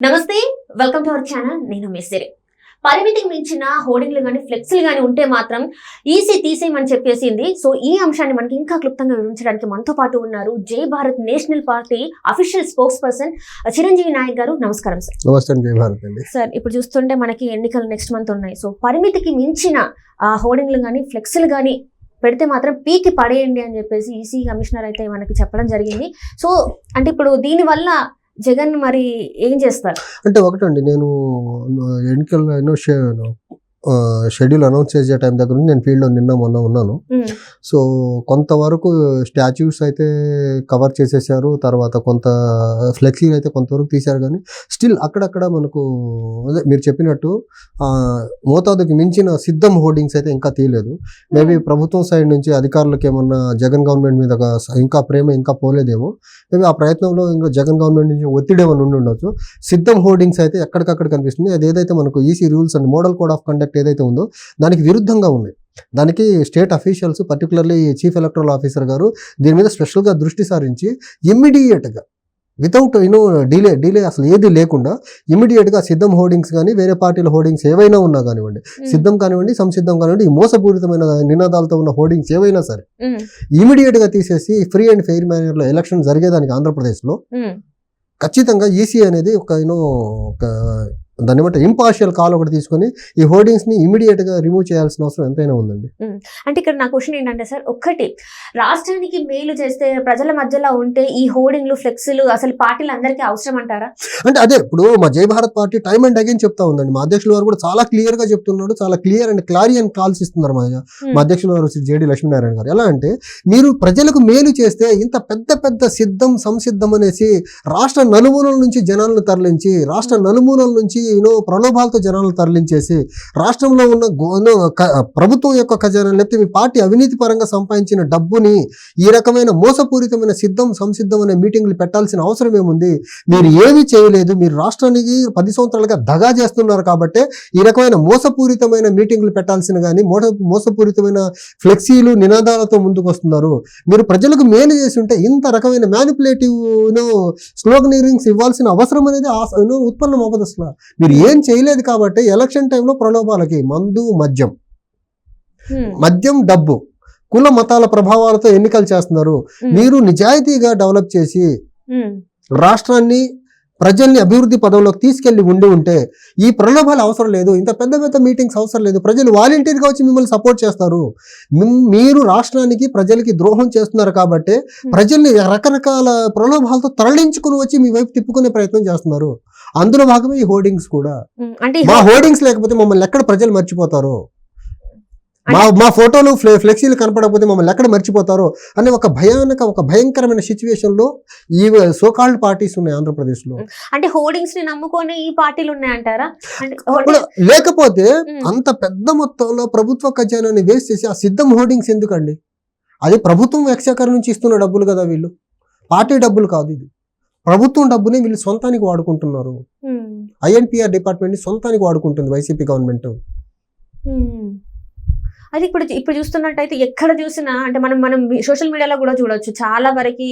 నమస్తే, welcome to our channel. నేను మెస్సెరి. పరిమితికి మించిన హోర్డింగ్లు కానీ ఫ్లెక్స్లు కానీ ఉంటే మాత్రం ఈసీ తీసేయమని చెప్పేసింది. సో ఈ అంశాన్ని మనకి ఇంకా క్లుప్తంగా వివరించడానికి మనతో పాటు ఉన్నారు Jai Bharat national party official spokesperson Chiranjeevi Naik గారు. నమస్కారం సార్. నమస్తే జై భారత్ అండి. సార్, ఇప్పుడు చూస్తుంటే మనకి ఎన్నికలు నెక్స్ట్ మంత్ ఉన్నాయి. సో పరిమితికి మించిన హోర్డింగ్లు కానీ ఫ్లెక్స్లు కానీ పెడితే మాత్రం పీకి పడేయండి అని చెప్పేసి ఈసీ కమిషనర్ అయితే మనకి చెప్పడం జరిగింది. సో అంటే ఇప్పుడు దీనివల్ల జగన్ మరి ఏం చేస్తారు అంటే ఒకటండి, నేను ఎన్నికల షెడ్యూల్ అనౌన్స్ చేసే టైం దగ్గర నుంచి నేను ఫీల్డ్లో నిన్న మొన్న ఉన్నాను. సో కొంతవరకు స్టాచ్యూస్ అయితే కవర్ చేసేసారు, తర్వాత కొంత ఫ్లెక్సీ అయితే కొంతవరకు తీశారు, కానీ స్టిల్ అక్కడక్కడ మనకు అదే మీరు చెప్పినట్టు మోతాదుకి మించిన సిద్ధం హోర్డింగ్స్ అయితే ఇంకా తీయలేదు. మేబీ ప్రభుత్వం సైడ్ నుంచి అధికారులకు ఏమన్నా జగన్ గవర్నమెంట్ మీద ఇంకా ప్రేమ ఇంకా పోలేదేమో. మేబీ ఆ ప్రయత్నంలో ఇంకా జగన్ గవర్నమెంట్ నుంచి ఒత్తిడి ఏమైనా ఉండి ఉండొచ్చు. సిద్ధం హోర్డింగ్స్ అయితే ఎక్కడికక్కడ కనిపిస్తుంది. అది ఏదైతే మనకు EC rules and model code of conduct ఏదైతే ఉందో దానికి విరుద్ధంగా ఉంది. దానికి state officials, particularly chief electoral officer గారు దీని మీద స్పెషల్గా దృష్టి సారించి ఇమ్మీడియట్గా వితౌట్ డిలే అసలు ఏది లేకుండా ఇమ్మీడియట్గా సిద్ధం హోర్డింగ్స్ కానీ వేరే పార్టీల హోర్డింగ్స్ ఏవైనా ఉన్నా కానివ్వండి, సిద్ధం కానివ్వండి సంసిద్ధం కానివ్వండి, ఈ మోసపూరితమైన నినాదాలతో ఉన్న హోర్డింగ్స్ ఏవైనా సరే ఇమ్మీడియట్గా తీసేసి ఫ్రీ అండ్ ఫెయిర్ మేనర్లో ఎలక్షన్ జరిగేదానికి ఆంధ్రప్రదేశ్లో ఖచ్చితంగా ఈసీ అనేది ఒక దాన్ని బట్టి ఇంపార్షియల్ కాల్ ఒకటి తీసుకొని ఈ హోర్డింగ్స్ ని ఇమీడియట్ గా రిమూవ్ చేయాల్సిన అవసరం ఎంతైనా ఉందండి. అంటే ఇక్కడ నా క్వశ్చన్ ఏంటంటే సార్, ఒక్కటి రాష్ట్రానికి మేలు చేస్తే ప్రజల మధ్యలో ఉంటే ఈ హోర్డింగ్లు ఫ్లెక్స్లు అసలు పార్టీలు అందరికీ అవసరం అంటారా? అంటే అదే ఇప్పుడు మా జై Bharat party time and again చెప్తా ఉందండి. మా అధ్యక్షుల వారు కూడా చాలా క్లియర్ గా చెప్తున్నాడు, చాలా క్లియర్ అండ్ క్లారియన్ కాల్స్ ఇస్తున్నారు మా అధ్యక్షుల వారు శ్రీ జేడి లక్ష్మీనారాయణ గారు. ఎలా అంటే మీరు ప్రజలకు మేలు చేస్తే ఇంత పెద్ద పెద్ద సిద్ధం సంసిద్ధం అనేసి రాష్ట్ర నలుమూలల నుంచి జనాలను తరలించి, రాష్ట్ర నలుమూలల నుంచి ప్రలోభాలతో జనాలను తరలించేసి రాష్ట్రంలో ఉన్న ప్రభుత్వం యొక్క ఖజానా లేకపోతే మీ పార్టీ అవినీతి పరంగా సంపాదించిన డబ్బుని ఈ రకమైన మోసపూరితమైన సిద్ధం సంసిద్ధం అనే మీటింగ్లు పెట్టాల్సిన అవసరం ఏముంది? మీరు ఏమీ చేయలేదు, మీరు రాష్ట్రానికి 10 సంవత్సరాలుగా దగా చేస్తున్నారు కాబట్టి ఈ రకమైన మోసపూరితమైన మీటింగ్లు పెట్టాల్సిన కానీ మోసపూరితమైన ఫ్లెక్సీలు నినాదాలతో ముందుకు వస్తున్నారు. మీరు ప్రజలకు మేలు చేసి ఉంటే ఇంత రకమైన మ్యానిపులేటివ్ స్లోగనీరింగ్స్ ఇవ్వాల్సిన అవసరం అనేది ఉత్పన్నం అవ్వదు. అసలు మీరు ఏం చేయలేదు కాబట్టి ఎలక్షన్ టైంలో ప్రలోభాలకి మందు మద్యం డబ్బు కుల మతాల ప్రభావాలతో ఎన్నికలు చేస్తున్నారు. మీరు నిజాయితీగా డెవలప్ చేసి రాష్ట్రాన్ని ప్రజల్ని అభివృద్ధి పదంలోకి తీసుకెళ్లి ఉంటే ఈ ప్రలోభాలు అవసరం లేదు, ఇంత పెద్ద పెద్ద మీటింగ్స్ అవసరం లేదు. ప్రజలు వాలంటీర్గా వచ్చి మిమ్మల్ని సపోర్ట్ చేస్తారు. మీరు రాష్ట్రానికి ప్రజలకి ద్రోహం చేస్తున్నారు కాబట్టి ప్రజల్ని రకరకాల ప్రలోభాలతో తరలించుకుని వచ్చి మీ వైపు తిప్పుకునే ప్రయత్నం చేస్తున్నారు. అందులో భాగమే ఈ హోర్డింగ్స్ కూడా. మా హోర్డింగ్స్ లేకపోతే మమ్మల్ని ఎక్కడ ప్రజలు మర్చిపోతారో, మా ఫోటోలు ఫ్లెక్సీలు కనపడకపోతే మమ్మల్ని ఎక్కడ మర్చిపోతారో అనే ఒక భయంకరమైన సిచ్యువేషన్ లో ఈ సోకాల్డ్ పార్టీస్ ఉన్నాయి ఆంధ్రప్రదేశ్ లో. అంటే హోర్డింగ్స్ ని నమ్ముకొని ఈ పార్టీలు ఉన్నాయంటారా? లేకపోతే అంత పెద్ద మొత్తంలో ప్రభుత్వ ఖజానాన్ని వేస్ట్ చేసి ఆ సిద్ధం హోర్డింగ్స్ ఎందుకండి? అది ప్రభుత్వం ఎక్సెకర్ నుంచి ఇస్తున్న డబ్బులు కదా, వీళ్ళు పార్టీ డబ్బులు కాదు, ఇది ప్రభుత్వం డబ్బుని వీళ్ళు సొంతానికి వాడుకుంటున్నారు. ఐఎన్పిఆర్ డిపార్ట్మెంట్ ని సొంతానికి వాడుకుంటుంది వైసీపీ గవర్నమెంట్. అది ఇప్పుడు చూస్తున్నట్టయితే ఎక్కడ చూసినా అంటే మనం సోషల్ మీడియాలో కూడా చూడొచ్చు, చాలా వరకు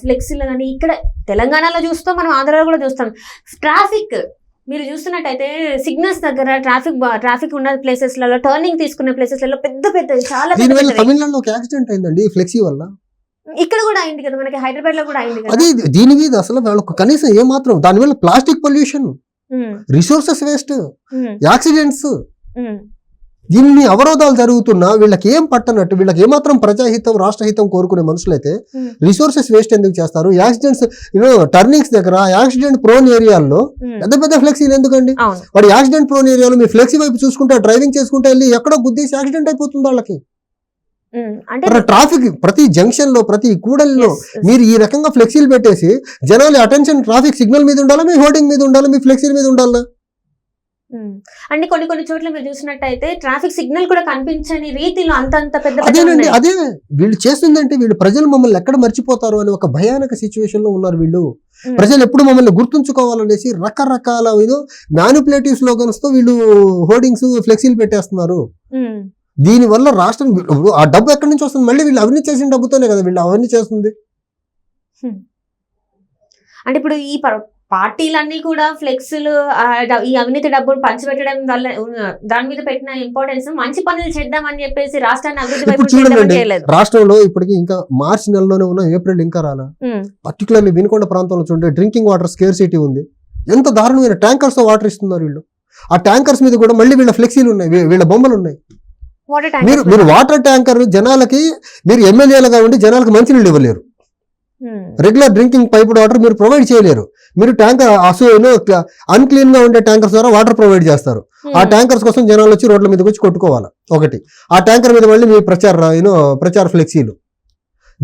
ఫ్లెక్సీలు కానీ ఇక్కడ తెలంగాణలో చూస్తాం, మనం ఆంధ్రాలో కూడా చూస్తాం. ట్రాఫిక్ మీరు చూస్తున్నట్టయితే సిగ్నల్స్ దగ్గర ట్రాఫిక్ ఉన్న ప్లేసెస్లలో, టర్నింగ్ తీసుకునే ప్లేసెస్లలో పెద్ద పెద్ద చాలా తమిళనాడులో ఒక యాక్సిడెంట్ అయిందండి ఫ్లెక్సీ వల్ల. ఇక్కడ కూడా అయింది కదా, మనకి హైదరాబాద్ లో కూడా అయింది కదా. అది దీని మీద అసలు వాళ్ళకు కనీసం ఏమాత్రం దానివల్ల plastic pollution, resources waste, accidents, ఇన్ని అవరోధాలు జరుగుతున్నా వీళ్ళకి ఏం పట్టనట్టు, వీళ్ళకి ఏమాత్రం ప్రజాహితం రాష్ట్రహితం కోరుకునే మనుషులైతే రిసోర్సెస్ వేస్ట్ ఎందుకు చేస్తారు? యాక్సిడెంట్స్ టర్నింగ్స్ దగ్గర యాక్సిడెంట్ ప్రోన్ ఏరియాల్లో పెద్ద పెద్ద ఫ్లెక్సీలు ఎందుకండి? వాడు యాక్సిడెంట్ ప్రోన్ ఏరియాలో మీ ఫ్లెక్సీ వైపు చూసుకుంటే డ్రైవింగ్ చేసుకుంటే వెళ్ళి ఎక్కడో గుద్దేసి యాక్సిడెంట్ అయిపోతుంది వాళ్ళకి. ట్రాఫిక్ ప్రతి జంక్షన్ లో ప్రతి కూడలిలో మీరు ఈ రకంగా ఫ్లెక్సీలు పెట్టేసి జనాలు అటెన్షన్ ట్రాఫిక్ సిగ్నల్ మీద ఉండాలా, మీ హోర్డింగ్ మీద ఉండాలా, మీ ఫ్లెక్సీల మీద ఉండాలా? అంటే కొన్ని చోట్ల మీరు చూసినట్టయితే ట్రాఫిక్ సిగ్నల్ కూడా కనిపించని రీతిలో అంత పెద్ద అదేనండి. అదే వీళ్ళు చేస్తుందంటే వీళ్ళు ప్రజలు మమ్మల్ని ఎక్కడ మర్చిపోతారు అని ఒక భయానక సిచ్యువేషన్ లో ఉన్నారు వీళ్ళు. ప్రజలు ఎప్పుడు మమ్మల్ని గుర్తుంచుకోవాలనేసి రకరకాల మ్యానిపులేటివ్ స్లోగన్స్ తో వీళ్ళు హోర్డింగ్స్ ఫ్లెక్సీలు పెట్టేస్తున్నారు. దీని వల్ల రాష్ట్రం ఆ డబ్బు ఎక్కడి నుంచి వస్తుంది? మళ్ళీ వీళ్ళు అవినీతి చేసిన డబ్బుతోనే కదా వీళ్ళు అవన్నీ చేస్తుంది. అంటే ఇప్పుడు ఈ పార్టీలన్నీ కూడా ఫ్లెక్స్లు ఈ అవినీతి డబ్బులు పంచిపెట్టడం వల్ల దాని మీద పెట్టిన ఇంపార్టెన్స్ మంచి పనులు చేద్దామని చెప్పేసి రాష్ట్రాన్ని అభివృద్ధి వైపు ఇప్పుడు చూడండి, చేద్దామని చేయలేదు. రాష్ట్రంలో ఇప్పటికి ఇంకా మార్చి నెలలోనే ఉన్న, ఏప్రిల్ ఇంకా రాలా. పర్టికులర్లీ వినుకొండ ప్రాంతంలో చూడండి, డ్రింకింగ్ వాటర్ స్కేర్సిటీ ఉంది. ఎంత దారుణమైన ట్యాంకర్స్ తో వాటర్ ఇస్తున్నారు వీళ్ళు. ఆ ట్యాంకర్స్ మీద కూడా మళ్ళీ వీళ్ళ ఫ్లెక్సీలు ఉన్నాయి, వీళ్ళ బొమ్మలు ఉన్నాయి. మీరు వాటర్ ట్యాంకర్ జనాలకి, మీరు ఎమ్మెల్యేలుగా ఉండి జనాలకు మంచినీళ్ళు ఇవ్వలేరు. రెగ్యులర్ డ్రింకింగ్ పైప్ వాటర్ మీరు ప్రొవైడ్ చేయలేరు. మీరు ట్యాంకర్ అన్క్లీన్ గా ఉండే ట్యాంకర్స్ ద్వారా వాటర్ ప్రొవైడ్ చేస్తారు. ఆ ట్యాంకర్స్ కోసం జనాలు వచ్చి రోడ్ల మీదకి వచ్చి కొట్టుకోవాలి. ఒకటి, ఆ ట్యాంకర్ మీద మళ్ళీ మీ ప్రచార ఫ్లెక్సీలు.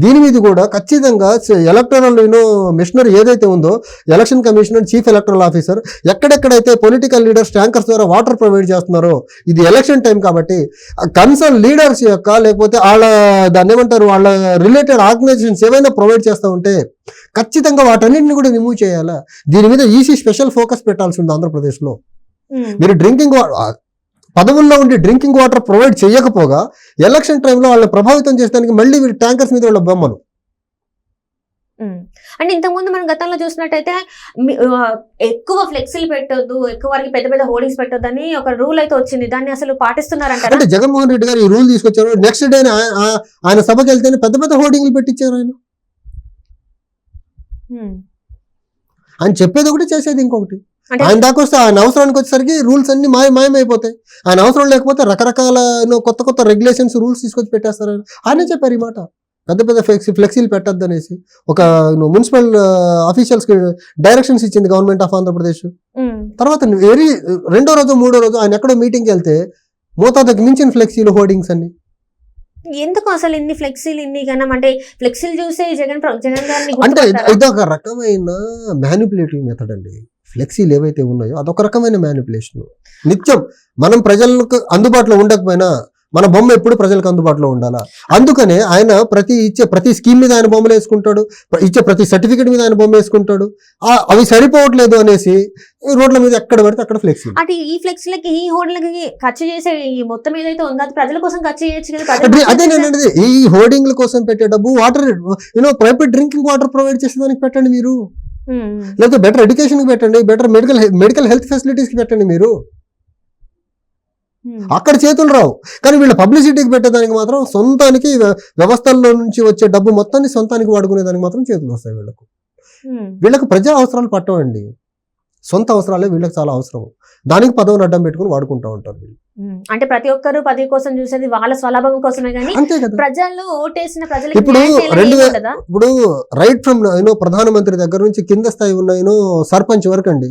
దీని మీద కూడా ఖచ్చితంగా ఎలక్టరల్ మిషనరీ ఏదైతే ఉందో, election commissioner, chief electoral officer, ఎక్కడెక్కడైతే పొలిటికల్ లీడర్స్ ట్యాంకర్స్ ద్వారా వాటర్ ప్రొవైడ్ చేస్తున్నారో, ఇది ఎలక్షన్ టైం కాబట్టి కన్సర్న్ లీడర్స్ యొక్క, లేకపోతే దాన్ని ఏమంటారు, వాళ్ళ రిలేటెడ్ ఆర్గనైజేషన్స్ ఏవైనా ప్రొవైడ్ చేస్తూ ఉంటే ఖచ్చితంగా వాటన్నింటిని కూడా రిమూవ్ చేయాలా. దీని మీద ఈసీ స్పెషల్ ఫోకస్ పెట్టాల్సి ఉంది ఆంధ్రప్రదేశ్లో. మీరు డ్రింకింగ్ పదవుల్లో ఉండి డ్రింకింగ్ వాటర్ ప్రొవైడ్ చేయకపోగా ఎలక్షన్ టైంలో వాళ్ళని ప్రభావితం చేసడానికి మళ్ళీ వీళ్ళు ట్యాంకర్స్ మీద వాళ్ళ బొమ్మలు. అంటే ఇంతకుముందు మనం గతంలో చూసినట్టయితే ఎక్కువ ఫ్లెక్సీలు పెట్టొద్దు, ఎక్కువ వారికి పెద్ద పెద్ద హోర్డింగ్స్ పెట్టొద్దు అని ఒక రూల్ అయితే వచ్చింది. దాన్ని అసలు పాటిస్తున్నారంటారా? అంటే జగన్మోహన్ రెడ్డి గారు ఈ రూల్ తీసుకొచ్చారు. నెక్స్ట్ డే ఆయన సభకి వెళ్తేనే పెద్ద పెద్ద హోర్డింగ్లు పెట్టించారు. ఆయన చెప్పేది ఒకటి, చేసేది ఇంకొకటి. ఆయన దాకా వస్తే ఆయన అవసరానికి వచ్చేసరికి రూల్స్ అన్ని మాయమైపోతాయి. ఆయన అవసరం లేకపోతే రకరకాల కొత్త కొత్త రెగ్యులేషన్స్, రూల్స్ తీసుకొచ్చి పెట్టేస్తారు. ఆయనే చెప్పారు ఈ మాట, పెద్ద పెద్ద ఫ్లెక్సీలు పెట్టద్దు అనేసి. ఒక మున్సిపల్ అఫీషియల్స్ కి డైరెక్షన్స్ ఇచ్చింది గవర్నమెంట్ ఆఫ్ ఆంధ్రప్రదేశ్. తర్వాత రెండో రోజు మూడో రోజు ఆయన ఎక్కడో మీటింగ్కి వెళ్తే మోతాదుకి మించిన ఫ్లెక్సీలు, హోర్డింగ్స్ అన్ని. ఎందుకు అసలు ఇన్ని ఫ్లెక్సీలు, ఇన్ని గణం? అంటే ఫ్లెక్సీలు చూసే జగన్ గారిని అంటే ఇదొక రకమైన మ్యానిపులేటివ్ మెథడ్ అండి. ఫ్లెక్సీలు ఏవైతే ఉన్నాయో అదొక రకమైన మ్యానిపులేషన్. నిత్యం మనం ప్రజలకు అందుబాటులో ఉండకపోయినా మన బొమ్మ ఎప్పుడు ప్రజలకు అందుబాటులో ఉండాలా. అందుకనే ఆయన ఇచ్చే ప్రతి స్కీమ్ మీద ఆయన బొమ్మలు వేసుకుంటాడు, ఇచ్చే ప్రతి సర్టిఫికేట్ మీద ఆయన బొమ్మ వేసుకుంటాడు. అవి సరిపోవట్లేదు అనేసి రోడ్ల మీద ఎక్కడ పడితే అక్కడ ఫ్లెక్సీ. అంటే ఈ ఫ్లెక్సీలకి, ఈ హోర్డింగ్లకి ఖర్చు చేసే ఈ మొత్తం ఏదైతే ఉందో అది ప్రజల కోసం ఖర్చు చేయొచ్చు కదా. అదే నేను అనేది, ఈ హోర్డింగ్ల కోసం పెట్టే డబ్బు water private drinking water provide చేసేదానికి పెట్టండి మీరు. లేకపోతే బెటర్ ఎడ్యుకేషన్ కి పెట్టండి, బెటర్ మెడికల్ హెల్త్ ఫెసిలిటీస్ కి పెట్టండి మీరు. అక్కడ చేతులు రావు. కానీ వీళ్ళ పబ్లిసిటీకి పెట్టేదానికి మాత్రం, సొంతానికి వ్యవస్థల్లో నుంచి వచ్చే డబ్బు మొత్తాన్ని సొంతానికి వాడుకునేదానికి మాత్రం చేతులు వస్తాయి వీళ్ళకు. వీళ్ళకు ప్రజా అవసరాలు పట్టవండి, సొంత అవసరాలే వీళ్ళకి చాలా అవసరం. దానికి పదవిని అడ్డం పెట్టుకుని వాడుకుంటూ ఉంటారు వీళ్ళు. అంటే ప్రతి ఒక్కరు పదవి కోసం చూసేది వాళ్ళ స్వలాభం కోసమే. కానీ అంతే కదా, ప్రజలు ఓటేసిన ప్రజలకు ఇప్పుడు రైట్ ఫ్రమ్ ప్రధానమంత్రి దగ్గర నుంచి కింద స్థాయి ఉన్న సర్పంచ్ వరకు అండి,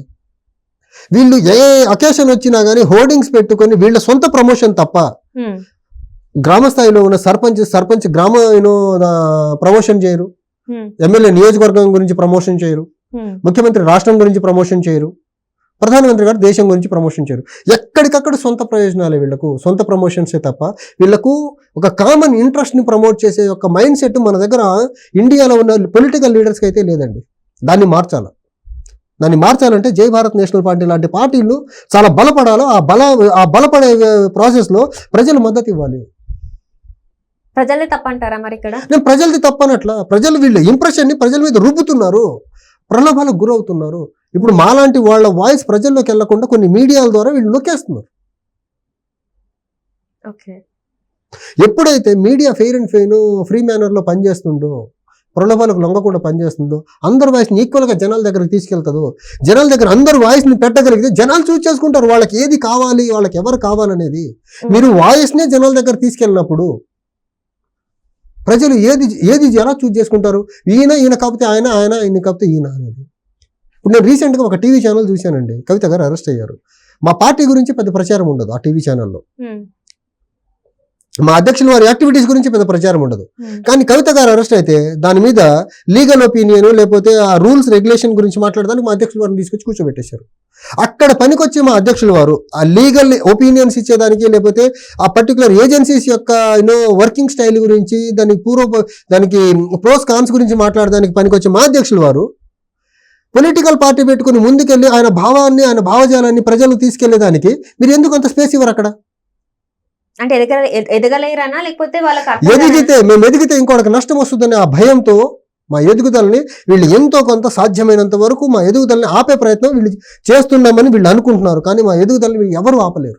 వీళ్ళు ఏ అకేషన్ వచ్చినా గానీ హోర్డింగ్స్ పెట్టుకొని వీళ్ళ సొంత ప్రమోషన్ తప్ప గ్రామ స్థాయిలో ఉన్న సర్పంచ్ గ్రామ ప్రమోషన్ చేయరు, ఎమ్మెల్యే నియోజకవర్గం గురించి ప్రమోషన్ చేయరు, ముఖ్యమంత్రి రాష్ట్రం గురించి ప్రమోషన్ చేయరు, ప్రధానమంత్రి గారు దేశం గురించి ప్రమోషన్ చేయరు. ఎక్కడికక్కడ సొంత ప్రయోజనాలే వీళ్ళకు, సొంత ప్రమోషన్సే తప్ప వీళ్ళకు ఒక కామన్ ఇంట్రెస్ట్ ని ప్రమోట్ చేసే ఒక మైండ్ సెట్ మన దగ్గర ఇండియాలో ఉన్న పొలిటికల్ లీడర్స్కి అయితే లేదండి. దాన్ని మార్చాలంటే జై భారత్ నేషనల్ పార్టీ లాంటి పార్టీలు చాలా బలపడాలో. ఆ బలపడే ప్రాసెస్ లో ప్రజలు మద్దతు ఇవ్వాలి. ప్రజలే తప్పంటారా మరి ఇక్కడ? నేను ప్రజలది తప్పనట్ల, ప్రజలు వీళ్ళ ఇంప్రెషన్ ని ప్రజల మీద రుబ్బుతున్నారు, ప్రలోభాలకు గురవుతున్నారు. ఇప్పుడు మాలాంటి వాళ్ళ వాయిస్ ప్రజల్లోకి వెళ్లకుండా కొన్ని మీడియాల ద్వారా వీళ్ళు నొక్కేస్తున్నారు. ఎప్పుడైతే media fair and free manner లో పనిచేస్తుందో, ప్రలోభాలకు లొంగకుండా పనిచేస్తుందో, అందరి వాయిస్ని ఈక్వల్గా జనాల దగ్గరికి తీసుకెళ్తుందో, జనాల దగ్గర అందరు వాయిస్ని పెట్టగలిగితే జనాలు చూస్ చేసుకుంటారు వాళ్ళకి ఏది కావాలి, వాళ్ళకి ఎవరు కావాలనేది. మీరు వాయిస్నే జనాల దగ్గర తీసుకెళ్ళినప్పుడు ప్రజలు ఏది ఎలా చూస్ చేసుకుంటారు? ఈయన కాకపోతే ఆయన కాకపోతే ఈయన అనేది. ఇప్పుడు నేను రీసెంట్గా ఒక టీవీ ఛానల్ చూశానండి, కవిత గారు అరెస్ట్ అయ్యారు. మా పార్టీ గురించి పెద్ద ప్రచారం ఉండదు ఆ టీవీ ఛానల్లో, మా అధ్యక్షుల వారి యాక్టివిటీస్ గురించి పెద్ద ప్రచారం ఉండదు. కానీ కవిత గారు అరెస్ట్ అయితే దాని మీద లీగల్ ఒపీనియన్, లేకపోతే ఆ రూల్స్ రెగ్యులేషన్ గురించి మాట్లాడడానికి మా అధ్యక్షుల వారిని తీసుకొచ్చి కూర్చోబెట్టేశారు. అక్కడ పనికొచ్చి మా అధ్యక్షుల వారు ఆ లీగల్ ఒపీనియన్స్ ఇచ్చేదానికి, లేకపోతే ఆ పర్టికులర్ ఏజెన్సీస్ యొక్క వర్కింగ్ స్టైల్ గురించి, దానికి ప్రోస్ కాన్స్ గురించి మాట్లాడడానికి పనికొచ్చి మా అధ్యక్షుల వారు పొలిటికల్ పార్టీ పెట్టుకుని ముందుకెళ్ళి ఆయన భావాన్ని, ఆయన భావజాలాన్ని ప్రజలు తీసుకెళ్లేదానికి మీరు ఎందుకు అంత స్పేస్ ఇవ్వరు అక్కడ? అంటే ఎదగలేరనా, లేకపోతే మేము ఎదిగితే ఇంకోటికి నష్టం వస్తుందని ఆ భయంతో మా ఎదుగుదలని వీళ్ళు ఎంతో కొంత సాధ్యమైనంత వరకు మా ఎదుగుదలని ఆపే ప్రయత్నం వీళ్ళు చేస్తున్నామని వీళ్ళు అనుకుంటున్నారు, కానీ మా ఎదుగుదలని వీళ్ళు ఎవరు ఆపలేరు.